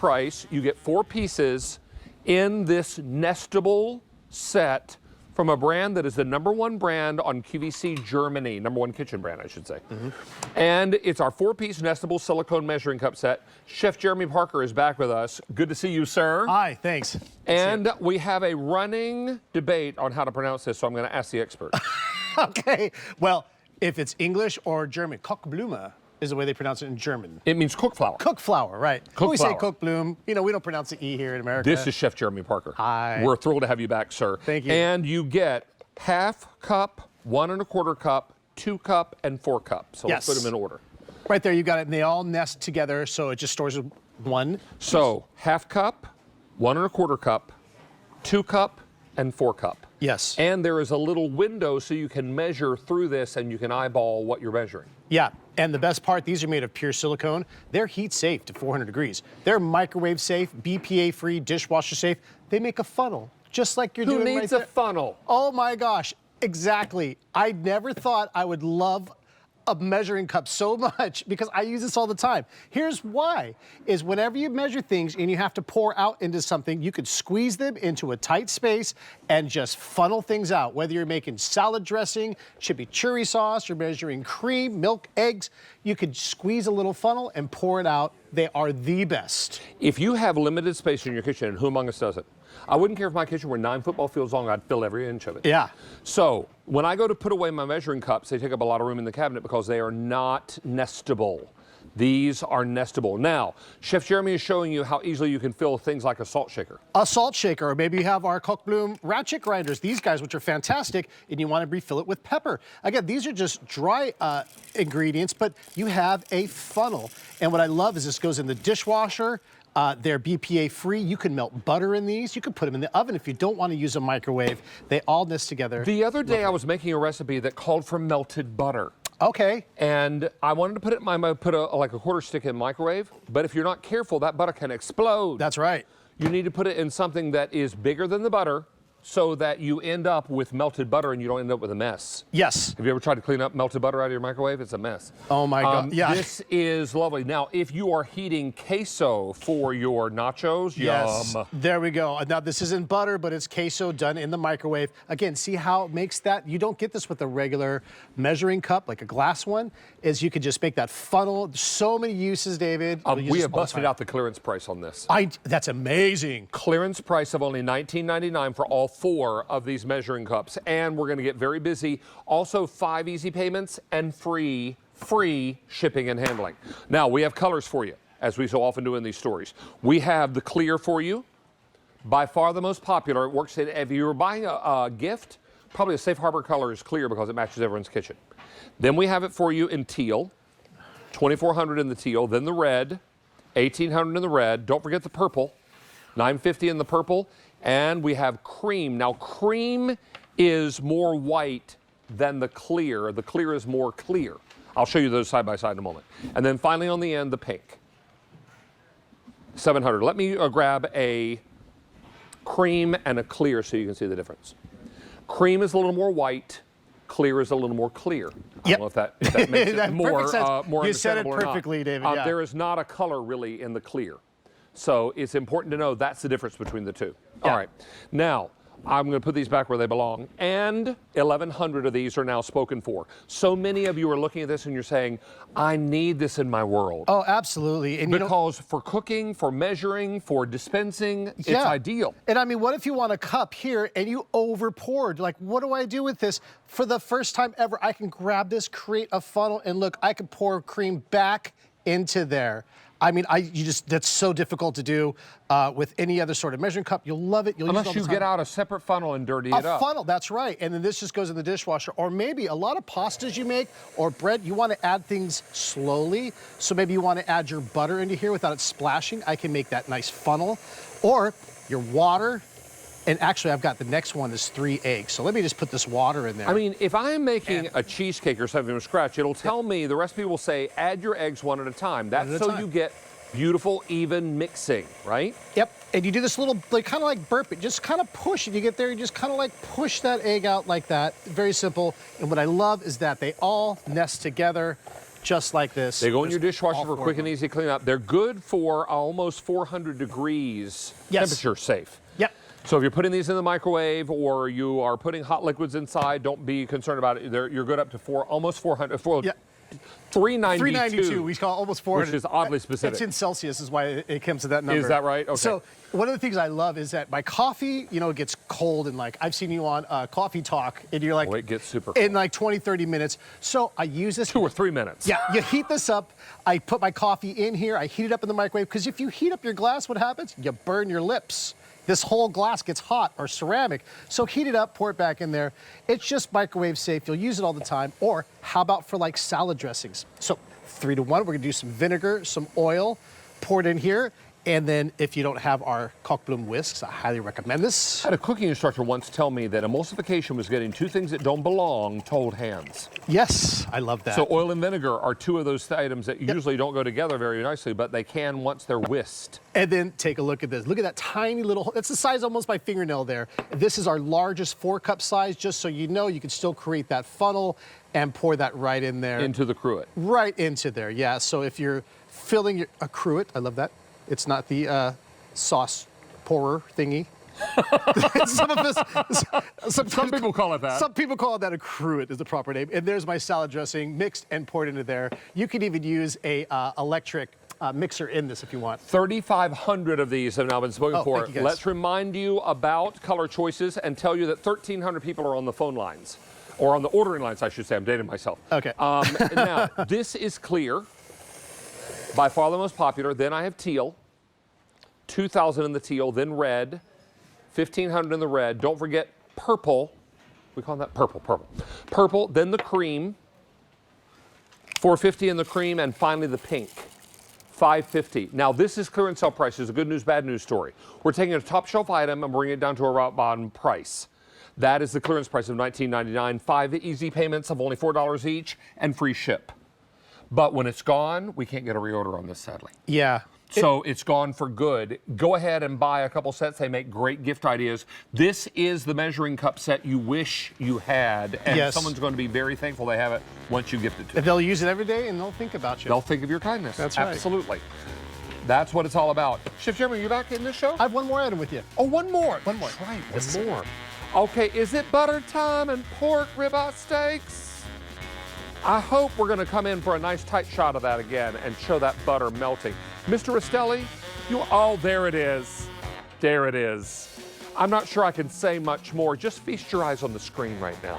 price. You get 4 pieces in this Nestable set from a brand that is the #1 brand on QVC Germany, #1 kitchen brand, I should say. And it's our 4-piece Nestable Silicone measuring cup set. Chef Jeremy Parker is back with us. Good to see you, sir. Hi, thanks. And we have a running debate on how to pronounce this, so I'm going to ask the expert. Okay, well, if it's English or German, KOCHBLUME is the way they pronounce it in German. It means cook flour. Cook flour, right. Cook we flour. say KOCHBLUME. You know, we don't pronounce the E here in America. This is Chef Jeremy Parker. Hi. We're thrilled to have you back, sir. Thank you. And you get 1/2 cup, 1 1/4 cup, 2 cup, and 4 cup. So let's put them in order. Right there, you got it, and they all nest together, so it just stores in one. So 1/2 cup, 1 1/4 cup, 2 cup, and 4 cup. Yes. And there is a little window so you can measure through this and you can eyeball what you're measuring. Yeah, and the best part, these are made of pure silicone. They're heat safe to 400 degrees. They're microwave safe, BPA free, dishwasher safe. They make a funnel, just like you're doing right there. Who needs a funnel? Oh my gosh, exactly. I never thought I would love a measuring cup so much because I use this all the time. Here's why, is whenever you measure things and you have to pour out into something, you could squeeze them into a tight space and just funnel things out. Whether you're making salad dressing, chimichurri sauce, you're measuring cream, milk, eggs, you could squeeze a little funnel and pour it out. They are the best. If you have limited space in your kitchen, and who among us doesn't? I wouldn't care if my kitchen were 9 football fields long, I'd fill every inch of it. Yeah. So when I go to put away my measuring cups, they take up a lot of room in the cabinet because they are not nestable. These are nestable. Now, Chef Jeremy is showing you how easily you can fill things like a salt shaker. A salt shaker, or maybe you have our KOCHBLUME ratchet grinders, these guys, which are fantastic, and you want to refill it with pepper. Again, these are just dry ingredients, but you have a funnel. And what I love is this goes in the dishwasher. They're BPA free. You can melt butter in these. You can put them in the oven if you don't want to use a microwave. They all nest together. The other day I was making a recipe that called for melted butter. Okay. And I wanted to put it in like a 1/4 stick in the microwave, but if you're not careful, that butter can explode. That's right. You need to put it in something that is bigger than the butter so that you end up with melted butter and you don't end up with a mess. Yes. Have you ever tried to clean up melted butter out of your microwave? It's a mess. Oh my God, yeah. This is lovely. Now, if you are heating queso for your nachos, Yes. yum. There we go. Now, this isn't butter, but it's queso done in the microwave. Again, see how it makes that? You don't get this with a regular measuring cup, like a glass one, is you could just make that funnel. So many uses, David. We have busted out the clearance price on this. That's amazing. Clearance price of only $19.99 for all 4 of these measuring cups. And we're going to get very busy. Also, 5 easy payments and free shipping and handling. Now, we have colors for you, as we so often do in these stories. We have the clear for you. By far the most popular. It works if you were buying a gift, probably a safe harbor color is clear because it matches everyone's kitchen. Then we have it for you in teal, 2400 in the teal, then the red, 1800 in the red. Don't forget the purple, 950 in the purple. And we have cream. Now, cream is more white than the clear. The clear is more clear. I'll show you those side by side in a moment. And then finally on the end, the pink. 700. Let me grab a cream and a clear so you can see the difference. Cream is a little more white. Clear is a little more clear. I don't know if that makes it more understandable. You said it perfectly, David. Yeah. There is not a color really in the clear. So it's important to know that's the difference between the two. Yeah. All right. Now, I'm going to put these back where they belong. And 1,100 of these are now spoken for. So many of you are looking at this and you're saying, I need this in my world. Oh, absolutely. And because for cooking, for measuring, for dispensing, it's ideal. And I mean, what if you want a cup here and you over poured? Like, what do I do with this? For the first time ever, I can grab this, create a funnel, and look, I can pour cream back into there. I mean, that's so difficult to do with any other sort of measuring cup. You'll love it. You'll use it all the time. Unless you get out a separate funnel and dirty it up. A funnel, that's right. And then this just goes in the dishwasher. Or maybe a lot of pastas you make or bread, you want to add things slowly. So maybe you want to add your butter into here without it splashing. I can make that nice funnel. Or your water. And actually, I've got the next one is 3 eggs. So let me just put this water in there. I mean, if I'm making a cheesecake or something from scratch, it'll tell me, the recipe will say, add your eggs one at a time. That's so you get beautiful, even mixing, right? Yep. And you do this little, like, kind of like burp it. Just kind of push it. You get there, you just kind of like push that egg out like that. Very simple. And what I love is that they all nest together. just like this. They go in your dishwasher all for four quick of and them. easy cleanup. They're good for almost 400 degrees Yes. temperature safe. Yep. So if you're putting these in the microwave or you are putting hot liquids inside, don't be concerned about it. You're good up to almost 400. Yeah. 392. 392. We call it almost 400. Which is oddly specific. It's in Celsius, is why it comes to that number. Is that right? Okay. So one of the things I love is that my coffee, you know, gets cold, and like I've seen you on Coffee Talk, and you're like, it gets super cold. in like 20, 30 minutes. So I use this. 2 or 3 minutes. Yeah, you heat this up. I put my coffee in here. I heat it up in the microwave, because if you heat up your glass, what happens? You burn your lips. This whole glass gets hot, or ceramic. So heat it up, pour it back in there. It's just microwave safe. You'll use it all the time. Or how about for like salad dressings? So 3 to 1, we're gonna do some vinegar, some oil, pour it in here. And then if you don't have our KOCHBLUME whisks, I highly recommend this. I had a cooking instructor once tell me that emulsification was getting 2 things that don't belong to old hands. Yes, I love that. So oil and vinegar are 2 of those items that usually don't go together very nicely, but they can once they're whisked. And then take a look at this. Look at that tiny little, it's the size almost my fingernail there. This is our largest 4-cup size, just so you know you can still create that funnel and pour that right in there. Into the cruet. Right into there, yeah. So if you're filling a cruet, I love that. It's not the sauce pourer thingy. Some people call it that. Some people call it that. A cruet is the proper name. And there's my salad dressing mixed and poured into there. You can even use a electric mixer in this if you want. 3,500 of these have now been spoken for. Thank you, guys. Let's remind you about color choices and tell you that 1,300 people are on the phone lines. Or on the ordering lines, I should say. I'm dating myself. Okay. Now, this is clear. By far the most popular. Then I have teal. 2,000 in the teal. Then red. 1,500 in the red. Don't forget purple. We call that purple. Purple. Then the cream. 450 in the cream. And finally the pink. 550. Now this is clearance sale prices. A good news, bad news story. We're taking a top shelf item and bringing it down to a rock bottom price. That is the clearance price of $19.99. 5 easy payments of only $4 each and free ship. But when it's gone, we can't get a reorder on this, sadly. Yeah. So it's gone for good. Go ahead and buy a couple sets. They make great gift ideas. This is the measuring cup set you wish you had. And Yes. someone's going to be very thankful they have it once you gift it to them. They'll use it every day and they'll think about you. They'll think of your kindness. That's right. Absolutely. That's what it's all about. Chef Jeremy, you back in this show? I have one more item with you. Oh, one more. One more. Right, Yes, one sir. more. Okay, is it butter time and pork ribeye steaks? I hope we're going to come in for a nice tight shot of that again and show that butter melting. Mr. Rastelli, there it is. There it is. I'm not sure I can say much more. Just feast your eyes on the screen right now.